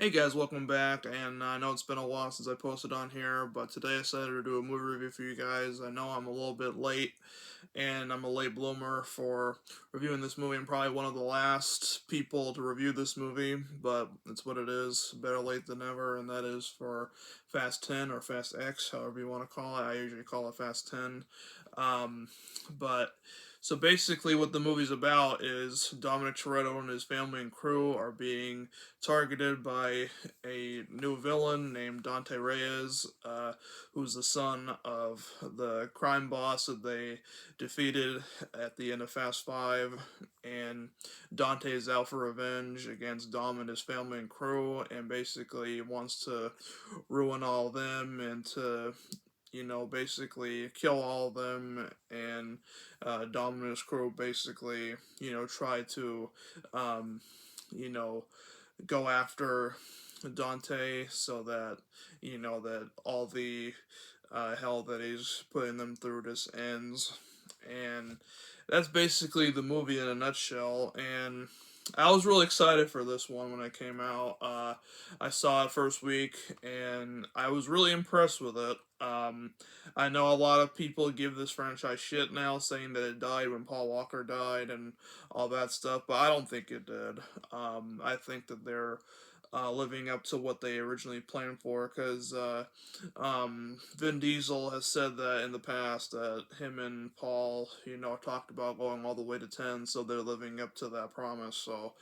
Hey guys, welcome back. And I know it's been a while since I posted on here, but today I decided to do a movie review for you guys. I know I'm a little bit late, and I'm a late bloomer for reviewing this movie. I'm probably one of the last people to review this movie, but it's what it is. Better late than never, and that is for Fast 10 or Fast X, however you want to call it. I usually call it Fast 10. Um, but so basically, what the movie's about is Dominic Toretto and his family and crew are being targeted by a new villain named Dante Reyes, who's the son of the crime boss that they defeated at the end of Fast Five. And Dante is out for revenge against Dom and his family and crew, and basically wants to ruin all of them and to basically kill all of them, and Dominus crew basically, try to, um, you know, go after Dante so that, that all the hell that he's putting them through just ends. And that's basically the movie in a nutshell. And I was really excited for this one when it came out. I saw it first week, and I was really impressed with it. I know a lot of people give this franchise shit now, saying that it died when Paul Walker died and all that stuff, but I don't think it did. I think that they're living up to what they originally planned for, because Vin Diesel has said that in the past that him and Paul, talked about going all the way to 10, so they're living up to that promise. So,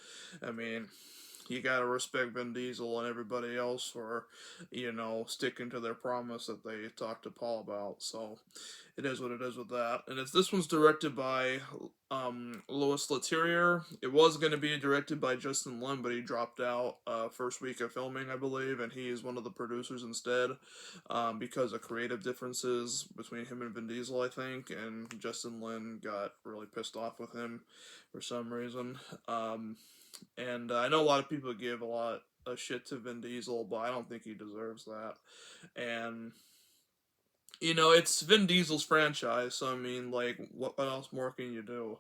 I mean, you gotta respect Vin Diesel and everybody else for, sticking to their promise that they talked to Paul about. So, it is what it is with that. And this one's directed by Louis Leterrier. It was going to be directed by Justin Lin, but he dropped out first week of filming, I believe, and he is one of the producers instead, because of creative differences between him and Vin Diesel, I think. And Justin Lin got really pissed off with him for some reason. And I know a lot of people give a lot of shit to Vin Diesel, but I don't think he deserves that. And it's Vin Diesel's franchise, so I mean, like, what else more can you do?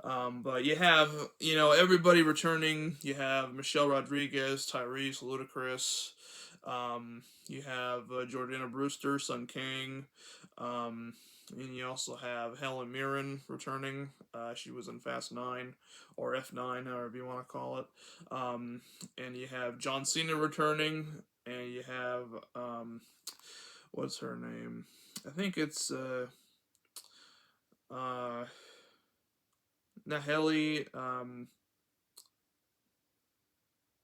But you have, everybody returning. You have Michelle Rodriguez, Tyrese, Ludacris. You have Jordana Brewster, Sun Kang. And you also have Helen Mirren returning. She was in Fast 9, or F9, however you want to call it. And you have John Cena returning. And you have, what's her name? I think it's uh, Naheli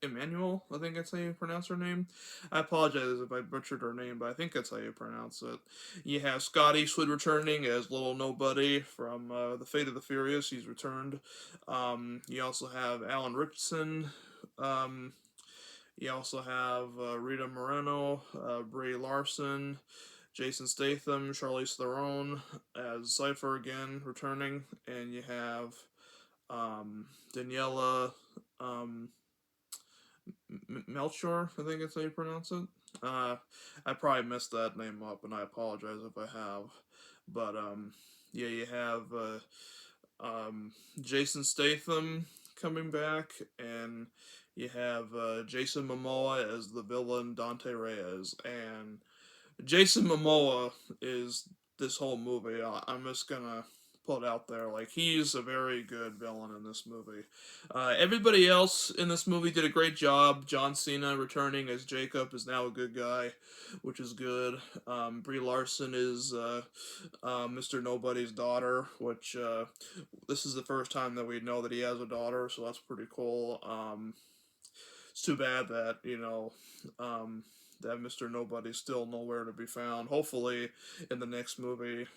Emmanuel. I think that's how you pronounce her name. I apologize if I butchered her name, but I think that's how you pronounce it. You have Scott Eastwood returning as Little Nobody from The Fate of the Furious. He's returned. You also have Alan Richardson. Um, you also have Rita Moreno, Brie Larson, Jason Statham, Charlize Theron as Cypher again returning, and you have Daniela um, Melchior, I think that's how you pronounce it. I probably messed that name up, and I apologize if I have. But yeah, you have Jason Statham coming back, and you have Jason Momoa as the villain Dante Reyes, and Jason Momoa is this whole movie. I'm just gonna put it out there, like, he's a very good villain in this movie. Everybody else in this movie did a great job. John Cena returning as Jacob is now a good guy, which is good. Brie Larson is Mr. Nobody's daughter, which this is the first time that we know that he has a daughter, so that's pretty cool. It's too bad that that Mr. Nobody's still nowhere to be found. Hopefully, in the next movie,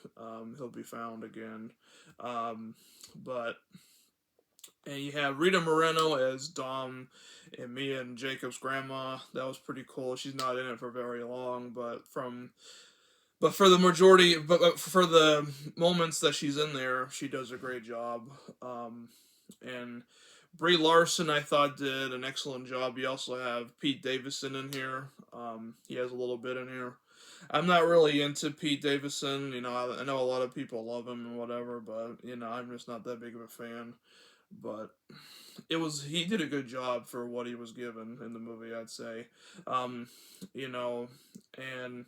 he'll be found again. But and you have Rita Moreno as Dom and Mia and Jacob's grandma. That was pretty cool. She's not in it for very long, but for the majority, but for the moments that she's in there, she does a great job. And Brie Larson, I thought, did an excellent job. You also have Pete Davidson in here. He has a little bit in here. I'm not really into Pete Davidson. I know a lot of people love him and whatever, but I'm just not that big of a fan. but he did a good job for what he was given in the movie, I'd say. Um, you know, and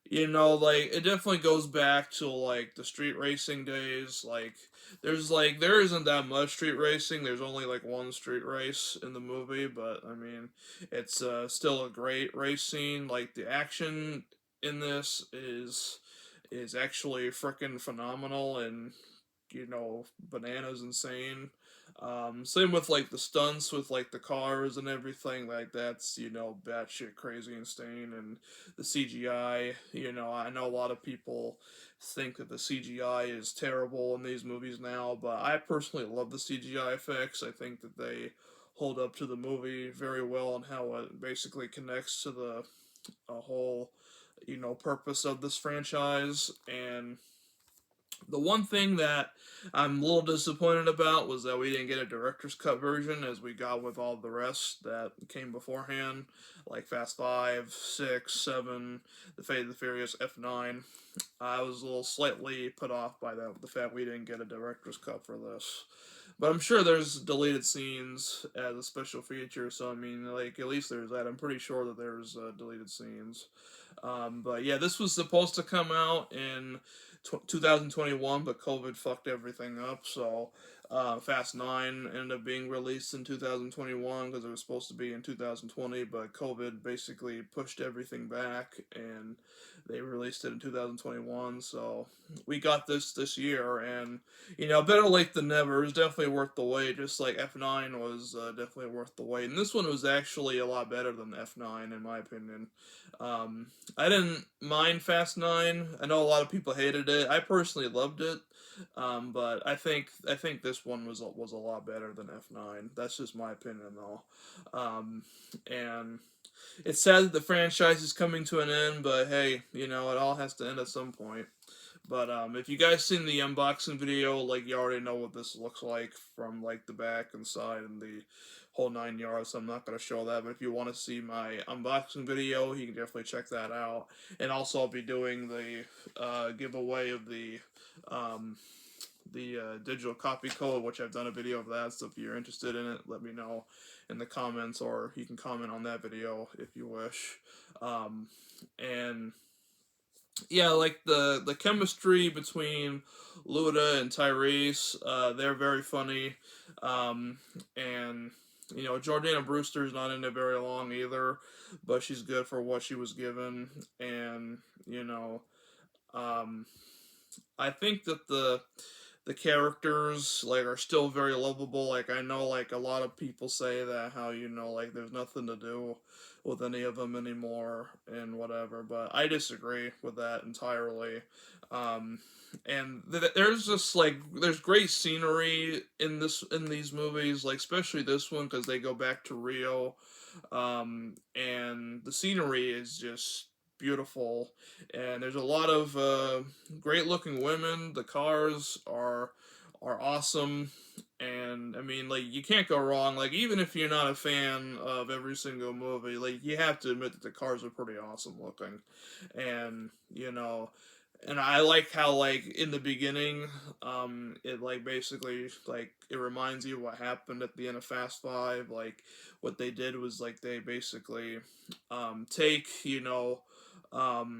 like it definitely goes back to like the street racing days. Like there isn't that much street racing. There's only like one street race in the movie, but I mean, it's still a great race scene. Like the action in this is actually freaking phenomenal and bananas insane. Same with like the stunts with like the cars and everything, like that's batshit crazy insane, and the CGI. I know a lot of people think that the CGI is terrible in these movies now, but I personally love the CGI effects. I think that they hold up to the movie very well and how it basically connects to the whole purpose of this franchise. And the one thing that I'm a little disappointed about was that we didn't get a director's cut version as we got with all the rest that came beforehand, like Fast 5, 6, 7, The Fate of the Furious, F9. I was a little slightly put off by the fact we didn't get a director's cut for this. But I'm sure there's deleted scenes as a special feature, so I mean, like, at least there's that. I'm pretty sure that there's deleted scenes. But yeah, this was supposed to come out in 2021, but COVID fucked everything up. So Fast 9 ended up being released in 2021 because it was supposed to be in 2020, but COVID basically pushed everything back and they released it in 2021. So we got this year, and better late than never. It's definitely worth the wait. Just like F9 was definitely worth the wait, and this one was actually a lot better than F9 in my opinion. I didn't mind Fast 9. I know a lot of people hated it. I personally loved it. But I think this one was a lot better than F9. That's just my opinion though. And it's sad that the franchise is coming to an end, but hey, it all has to end at some point. But if you guys seen the unboxing video, like you already know what this looks like from like the back and side and the whole 9 yards. So I'm not gonna show that. But if you want to see my unboxing video, you can definitely check that out. And also, I'll be doing the giveaway of um, the digital copy code, which I've done a video of that. So if you're interested in it, let me know in the comments, or you can comment on that video if you wish. And yeah, like the chemistry between Luda and Tyrese, they're very funny, and Jordana Brewster's not in it very long either, but she's good for what she was given, and um, I think that the characters like are still very lovable. Like I know like a lot of people say that how like there's nothing to do with any of them anymore and whatever, but I disagree with that entirely. Um, and there's just like there's great scenery in these movies, like especially this one because they go back to Rio, and the scenery is just beautiful, and there's a lot of great looking women. The cars are awesome, and I mean, like you can't go wrong. Like even if you're not a fan of every single movie, like you have to admit that the cars are pretty awesome looking, and and I like how like in the beginning, it like basically like it reminds you what happened at the end of Fast Five. Like what they did was like they basically take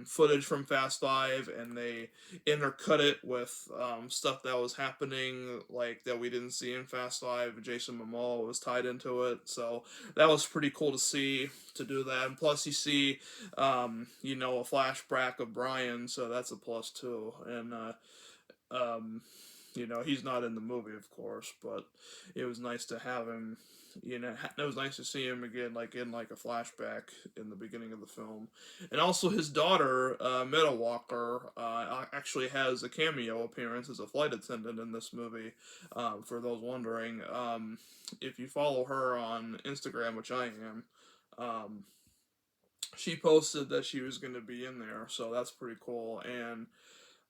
footage from Fast Five and they intercut it with stuff that was happening like that we didn't see in Fast Five. Jason Momoa was tied into it, so that was pretty cool to see to do that. And plus, you see a flashback of Brian, so that's a plus too. And um, he's not in the movie, of course, but it was nice to have him. It was nice to see him again, like in like a flashback in the beginning of the film, and also his daughter, Meta Walker, actually has a cameo appearance as a flight attendant in this movie. For those wondering, if you follow her on Instagram, which I am, um, she posted that she was going to be in there, so that's pretty cool. And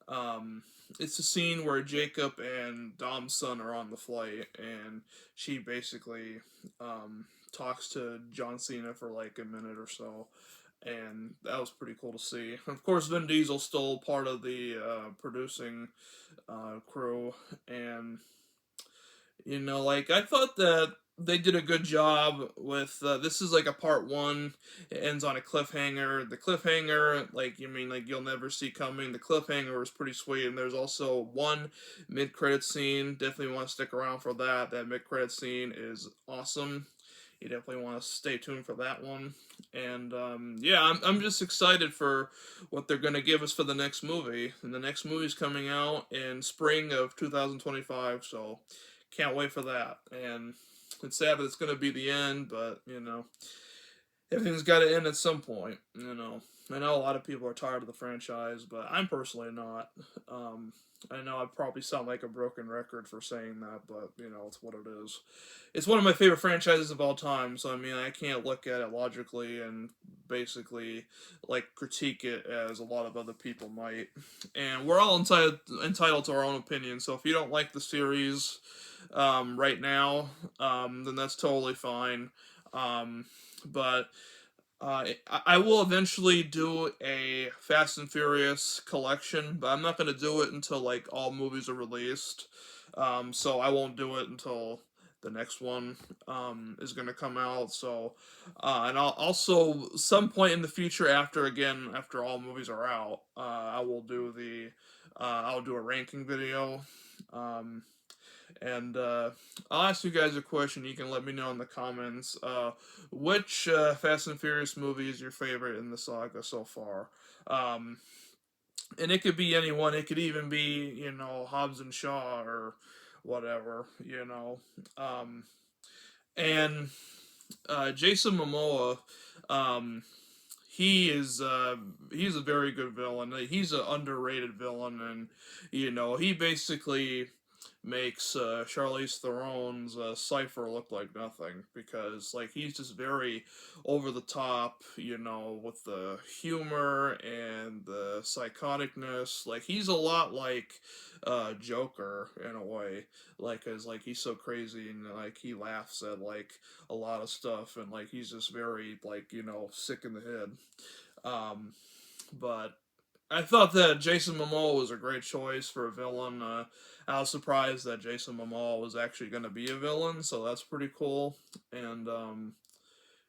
um, it's a scene where Jacob and Dom's son are on the flight, and she basically talks to John Cena for like a minute or so, and that was pretty cool to see. Of course, Vin Diesel's still part of the producing crew, and You know, like I thought that they did a good job with this is like a part one. It ends on a cliffhanger. The cliffhanger, like you mean, like you'll never see coming. The cliffhanger was pretty sweet, and there's also one mid-credit scene. Definitely want to stick around for that. That mid-credit scene is awesome. You definitely want to stay tuned for that one. And yeah, I'm just excited for what they're gonna give us for the next movie. And the next movie's coming out in spring of 2025, so can't wait for that. And it's sad that it's gonna be the end, but you know, everything's got to end at some point. You know, I know a lot of people are tired of the franchise, but I'm personally not. Um, I know I probably sound like a broken record for saying that, but you know, it's what it is. It's one of my favorite franchises of all time, so I mean, I can't look at it logically and basically like critique it as a lot of other people might. And we're all entitled to our own opinion. So if you don't like the series right now, then that's totally fine. Um, but I will eventually do a Fast and Furious collection, but I'm not gonna do it until like all movies are released. So I won't do it until the next one is gonna come out. So, and I'll also some point in the future after all movies are out, I will do the I'll do a ranking video. Um, and I'll ask you guys a question. You can let me know in the comments. Which Fast and Furious movie is your favorite in the saga so far? Um, and it could be anyone. It could even be, you know, Hobbs and Shaw or whatever, you know. Um, and Jason Momoa, um, he's a very good villain. He's an underrated villain, and you know he basically makes Charlize Theron's Cipher look like nothing because like he's just very over the top, you know, with the humor and the psychoticness. Like he's a lot like Joker in a way, like as like he's so crazy and like he laughs at like a lot of stuff and like he's just very like you know sick in the head. Um, but I thought that Jason Momoa was a great choice for a villain. I was surprised that Jason Momoa was actually going to be a villain, so that's pretty cool. And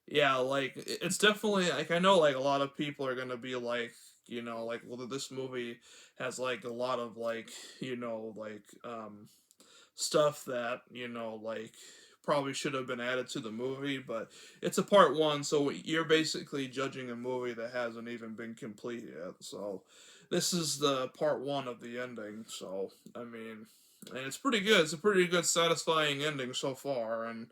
yeah, like it's definitely like I know like a lot of people are going to be like, you know, like well this movie has like a lot of like, you know, like stuff that you know like probably should have been added to the movie, but it's a part one, so you're basically judging a movie that hasn't even been complete yet. So this is the part one of the ending. So I mean, and it's pretty good. It's a pretty good, satisfying ending so far, and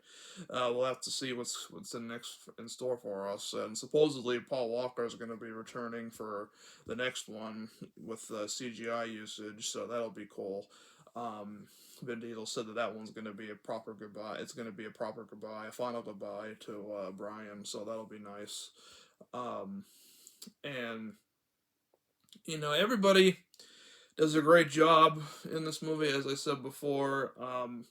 we'll have to see what's in next in store for us. And supposedly Paul Walker is going to be returning for the next one with CGI usage, so that'll be cool. Um, Vin Diesel said that that one's going to be a proper goodbye. It's going to be a proper goodbye, a final goodbye to Brian. So that'll be nice. Um, and you know, everybody does a great job in this movie, as I said before. And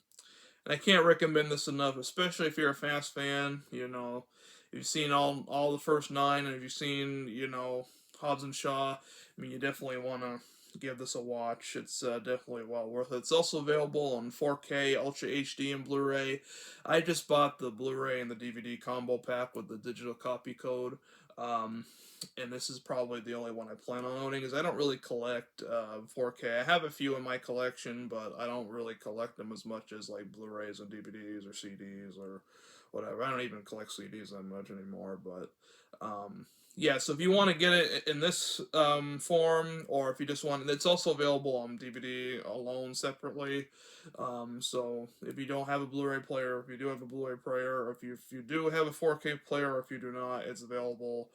I can't recommend this enough, especially if you're a Fast fan. You know, if you've seen all the first nine, and if you've seen you know Hobbs and Shaw, I mean, you definitely want to give this a watch. It's definitely well worth it. It's also available on 4K, Ultra HD, and Blu-ray. I just bought the Blu-ray and the DVD combo pack with the digital copy code. Um, and this is probably the only one I plan on owning, because I don't really collect 4K. I have a few in my collection, but I don't really collect them as much as like Blu-rays and DVDs or CDs or whatever. I don't even collect CDs that much anymore, but yeah. So if you want to get it in this form, or if you just want, it's also available on DVD alone separately. So if you don't have a Blu-ray player, if you do have a Blu-ray player, or if you do have a 4K player, or if you do not, it's available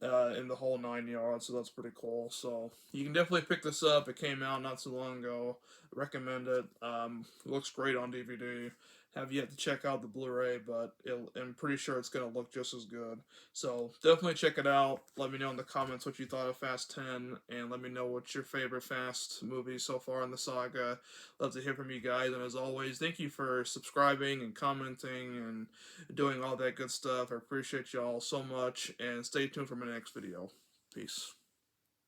in the whole 9 yards, so that's pretty cool. So you can definitely pick this up. It came out not too long ago. Recommend it. Looks great on DVD. Have yet to check out the Blu-ray, but I'm pretty sure it's gonna look just as good. So definitely check it out. Let me know in the comments what you thought of Fast 10, and let me know what's your favorite Fast movie so far in the saga. Love to hear from you guys, and as always, thank you for subscribing and commenting and doing all that good stuff. I appreciate y'all so much, and stay tuned for my next video. Peace.